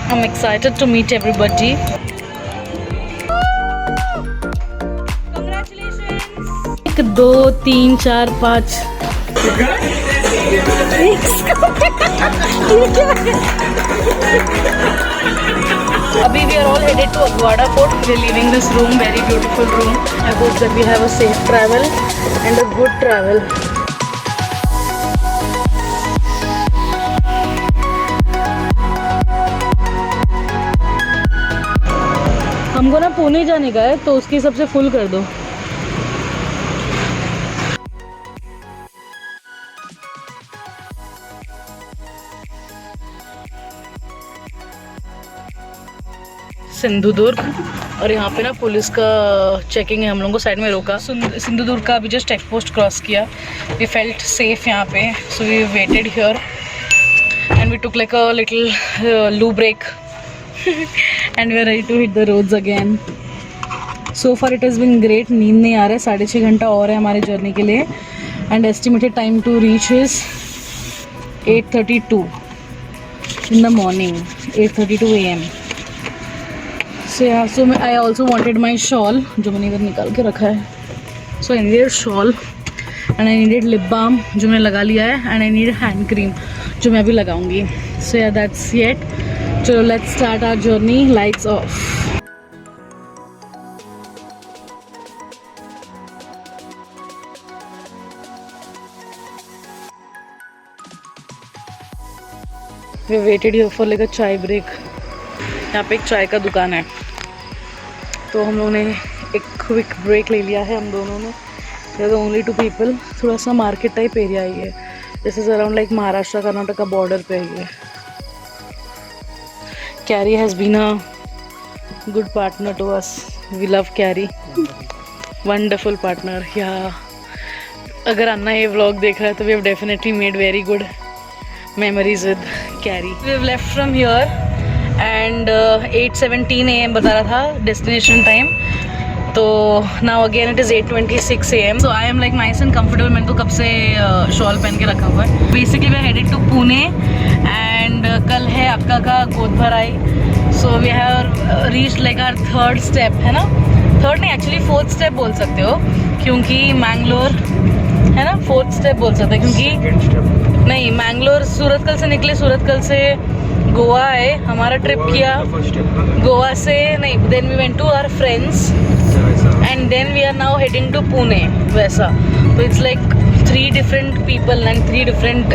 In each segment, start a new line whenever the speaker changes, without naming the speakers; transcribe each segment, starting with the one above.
I'm excited to meet everybody. Congratulations! 1 2 3 4 5 Abhi we are all headed to Aguada Fort. We're leaving this room, very beautiful room. I hope that we have a safe travel and a good travel. हमको ना पुणे जाने का है, तो उसके हिसाब से full कर दो. सिंधुदुर्ग, और यहाँ पे ना पुलिस का चेकिंग है. हम लोगों को साइड में रोका. सिंधुदुर्ग का अभी जस्ट चेक पोस्ट क्रॉस किया. वी फेल्ट सेफ यहाँ पे, so we waited here and we took like a little loo break and we are ready to hit the roads again. So far it has been great. नींद नहीं आ रहा है. 6.5 घंटा और है हमारे जर्नी के लिए and estimated time to reach is 8:32 in the morning, 8:32 AM. So yeah, so I also wanted my shawl, जो मैंने इधर निकाल के रखा है. So I needed shawl and I needed lip balm, जो मैंने लगा लिया है, and I need hand cream, जो मैं अभी लगाऊंगी. So yeah, that's it. चलो let's start our journey. Lights off. We waited here for like a chai break. यहाँ पे एक चाय का दुकान है, तो हम लोगों ने एक क्विक ब्रेक ले लिया है. हम दोनों ने, we are the only 2 people. थोड़ा सा मार्केट टाइप एरिया है ये. This is around like Maharashtra Karnataka border पे है ये. Carrie has been a good partner to us. We love Carrie, wonderful partner. या अगर अन्ना ये व्लॉग देख रहा है तो we have definitely made very good memories with Carrie. We have left from here and 8:17 AM बता रहा था destination time. तो now again it is 8:26 AM. So I am like nice and comfortable. मैंने तो कब से शॉल पहन के रखा हुआ है. Basically we are headed to Pune and कल है अक्का का गोद भराई. So we have reached like our 3rd step, है ना. 3rd नहीं, actually 4th step बोल सकते हो, क्योंकि मैंगलोर है ना. 4th step बोल सकते हैं क्योंकि नहीं, मैंगलोर सूरतकल से निकले, सूरतकल से गोवा आए, हमारा ट्रिप किया. गोवा से नहीं, then we went to our friends and then we are now heading to Pune, वैसा. तो it's like 3 different people and 3 different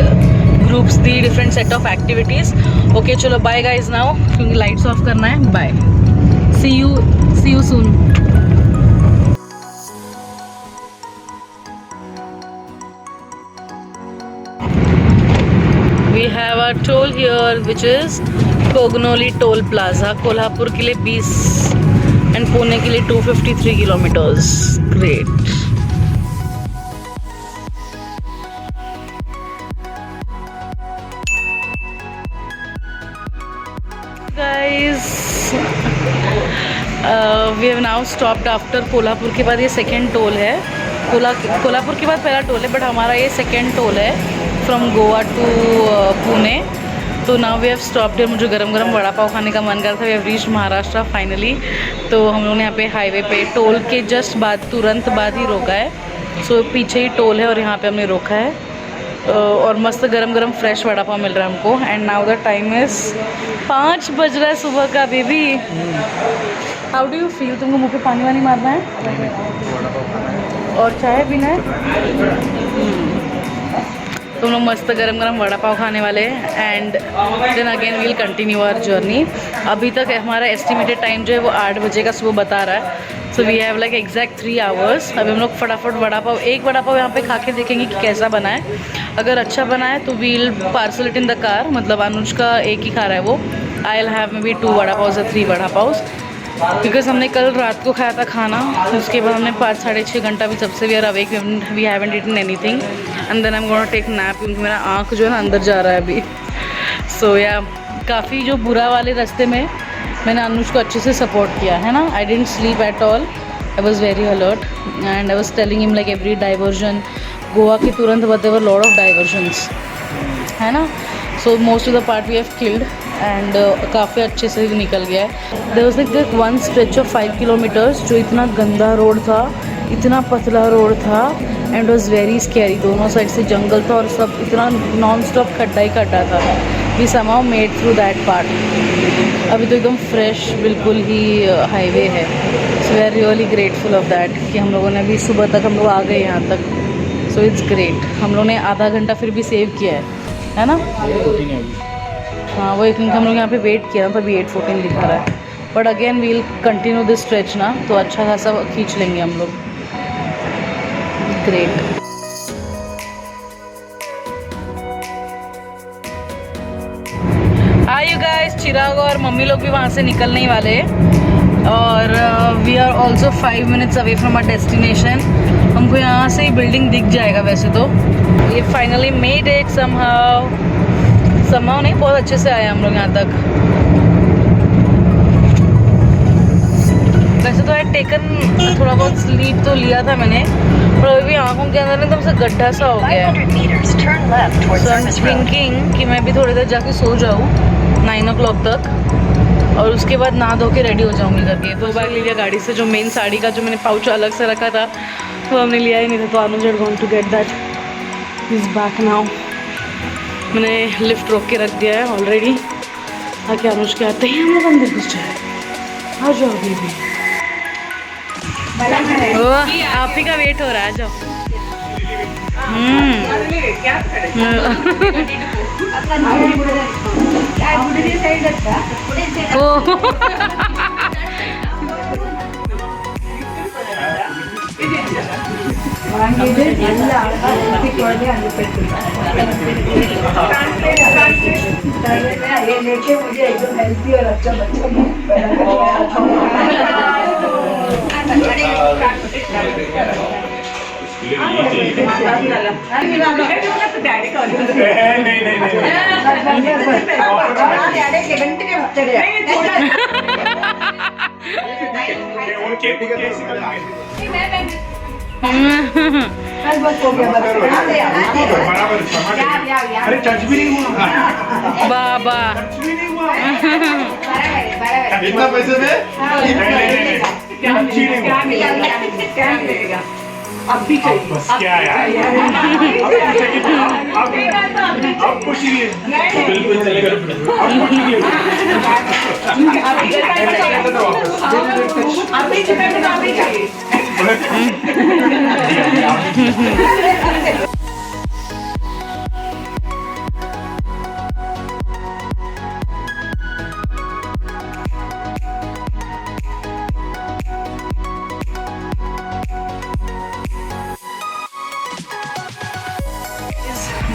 groups, 3 different set of activities. Okay चलो बाय गाइज नाउ, क्योंकि लाइट्स ऑफ करना है. Bye, see you soon. We have a toll here which is Kognoli Toll Plaza. Kolhapur के लिए 20 and Pune के लिए 253 kilometers. Great. Guys, we have now stopped after Kolhapur के बाद ये सेकेंड टोल है. कोल्हापुर के बाद पहला टोल है, बट हमारा ये सेकेंड टोल है फ्रॉम गोवा टू पुणे. तो now we have stopped here. मुझे गरम गरम वड़ा पाव खाने का मन कर रहा था. We have reached Maharashtra finally. तो हम लोगों ने यहाँ पे हाईवे पे टोल के जस्ट बाद, तुरंत बाद ही रोका है. सो पीछे ही टोल है और यहाँ पे हमने रोका है. और मस्त गरम गरम फ्रेश वड़ा पाव मिल रहा है हमको. And now the time is 5 बज रहा है सुबह का. Baby how do you feel? तुमको मुँह पे पानी वानी मारना है और चाय पीना है. तुम लोग मस्त गरम गरम वड़ा पाव खाने वाले हैं and then again we'll continue our journey. अभी तक हमारा एस्टिमेटेड टाइम जो है वो 8 बजे का सुबह बता रहा है. So we have like exact 3 hours. अभी हम लोग फटाफट वड़ा पाव, एक वड़ा पाव यहाँ पे खा के देखेंगे कि कैसा बना है. अगर अच्छा बना है तो we'll parcel it in the car. मतलब अनुज का एक ही खा रहा है वो. I will have maybe 2 vada pav या 3 वड़ा पाव, बिकॉज हमने कल रात को खाया था खाना. उसके बाद हमने 5-6.5 घंटा भी सबसे we are awake, we haven't eaten anything and then I am gonna take nap, क्योंकि मेरा आँख जो है ना अंदर जा रहा है अभी. सो या काफ़ी जो बुरा वाले रास्ते में मैंने अनुज को अच्छे से सपोर्ट किया है ना. I didn't sleep at all. I was very alert and I was telling him like every diversion. Goa के तुरंत बाद देवर लॉट ऑफ डाइवर्जन्स है ना. So most of the part we have killed एंड काफ़ी अच्छे से निकल गया है। There was like one stretch of 5 kilometres जो इतना गंदा रोड था, इतना पतला रोड था एंड वाज वेरी स्कैरी। दोनों साइड से जंगल था और सब इतना नॉन स्टॉप खड्डा ही खड्डा था। We somehow made through that part. अभी तो एकदम फ्रेश बिल्कुल ही हाईवे है। So we are really grateful of that कि हम लोगों ने अभी सुबह तक हम लोग आ गए यहाँ तक। So it's great. हम लोग ने आधा घंटा फिर भी सेव किया है ना? हाँ वो एक मिनट हम लोग यहाँ पे वेट किया ना, तभी 8:14 लिखा रहा है। But again we'll continue this stretch ना, तो अच्छा खासा खींच लेंगे हम लोग। Great. Hi you guys, Chirag और मम्मी लोग भी वहाँ से निकलने ही वाले हैं और we are also 5 minutes away from our destination. हमको यहाँ से ही बिल्डिंग दिख जाएगा वैसे तो। ये फाइनली मेड इट समहाउ नहीं, बहुत अच्छे से आए हम लोग यहाँ तक। वैसे तो आई टेकन थोड़ा बहुत स्लीप तो लिया था मैंने, पर अभी भी आँखों के अंदर एकदम से गड्ढा सा हो गया है। सो आई एम थिंकिंग कि मैं भी थोड़ी देर जाके सो जाऊँ 9 o'clock तक और उसके बाद नहा धो के रेडी हो जाऊँगी करके। 2 बैग ले लिया गाड़ी से। जो मेन साड़ी का जो मैंने पाउच अलग से रखा था वो हमने लिया ही नहीं था, तो Anuj are going to get that is back now. मैंने लिफ्ट रोक के रख दिया है ऑलरेडी ताकि अनुज के आते ही हम लोग अंदर घुस जाए। आ जाओ बेबी। आप ही का वेट हो रहा है। जाओ।
लेके मुझे एकदम हेल्थी और अच्छा बच्चा अरे टच भी नहीं हुआ
बाबा।
कितना पैसे में? अब भी चाहिए। बस क्या यार, अब कुछ नहीं है। बिल्कुल चलेगा। अभी चाहिए।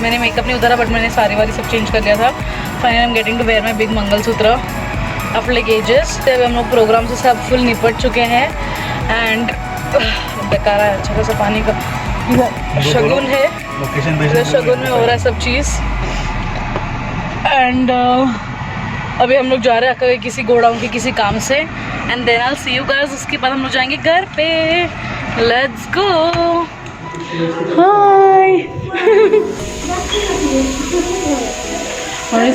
मैंने मेकअप नहीं उतारा बट मैंने सारी वाली सब चेंज कर लिया था। Finally I am getting to wear my big mangalsutra after luggages. अभी हम लोग प्रोग्राम से सब फुल निपट चुके हैं एंड बेकार है। अच्छा खासा पानी का शगुन है, शगुन में हो रहा है सब चीज़। एंड अभी हम लोग जा रहे हैं किसी गोडाउन के किसी काम से and then I will see you guys. उसके बाद हम लोग जाएंगे घर पे। Let's go. हाय।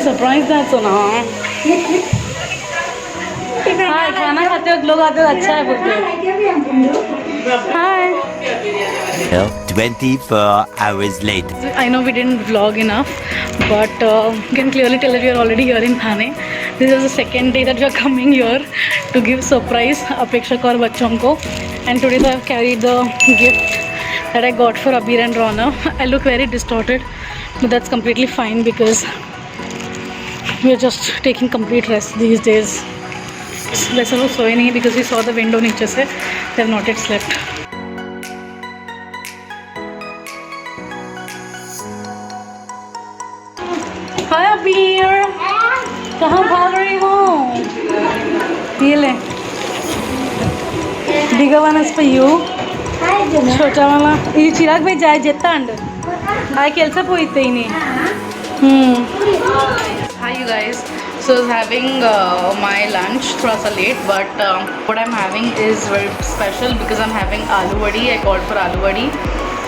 सरप्राइज है तो ना। हाँ खाना खाते वक्त लोग आते हो अच्छा है बोलते। हाय।
24 hours later.
I know we didn't vlog enough, but you can clearly tell that we are already here in Thane. This is the second day that we are coming here to give surprise Apekshak और बच्चों को. And today I have carried the gift that I got for Abir and Rona. I look very distorted, but that's completely fine because we are just taking complete rest these days. वैसे लोग सोए नहीं because we saw the window नीचे से. They have not yet slept. Hi Abir. कहाँ भाग रही हो? ये ले. Bigger one is for you. छोटा वाला ये चिराग भाई जाए जेता अंडर आई कैसे पोईते ही नहीं. Hi you guys. So I was having my lunch थोड़ा सा late, but what I'm having is very special because I'm having aloo vadi. I called for aloo vadi.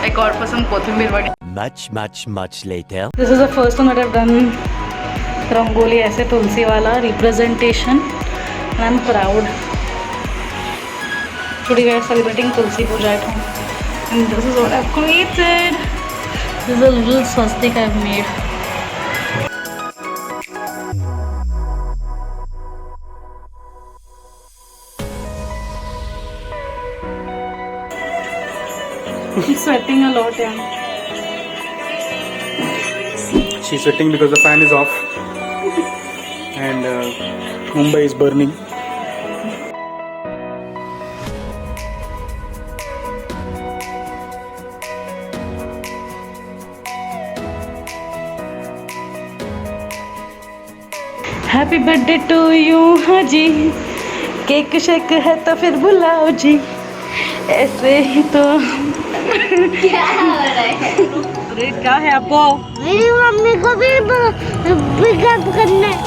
I called for some kothambir vadi.
Much later.
This is the first one that I've done rangoli ऐसे तुलसी वाला representation and I'm proud. Today we are celebrating Tulsi Puja at home and this is what I've created. This is a little swastika I've made. I'm sweating a lot, yeah.
She's sweating because the fan is off and Mumbai is burning.
Happy birthday to you हाँ जी, cake shake है तो फिर बुलाओ जी, ऐसे ही तो अरे क्या है आपको?
मेरी मम्मी को भी पिकअप करना है।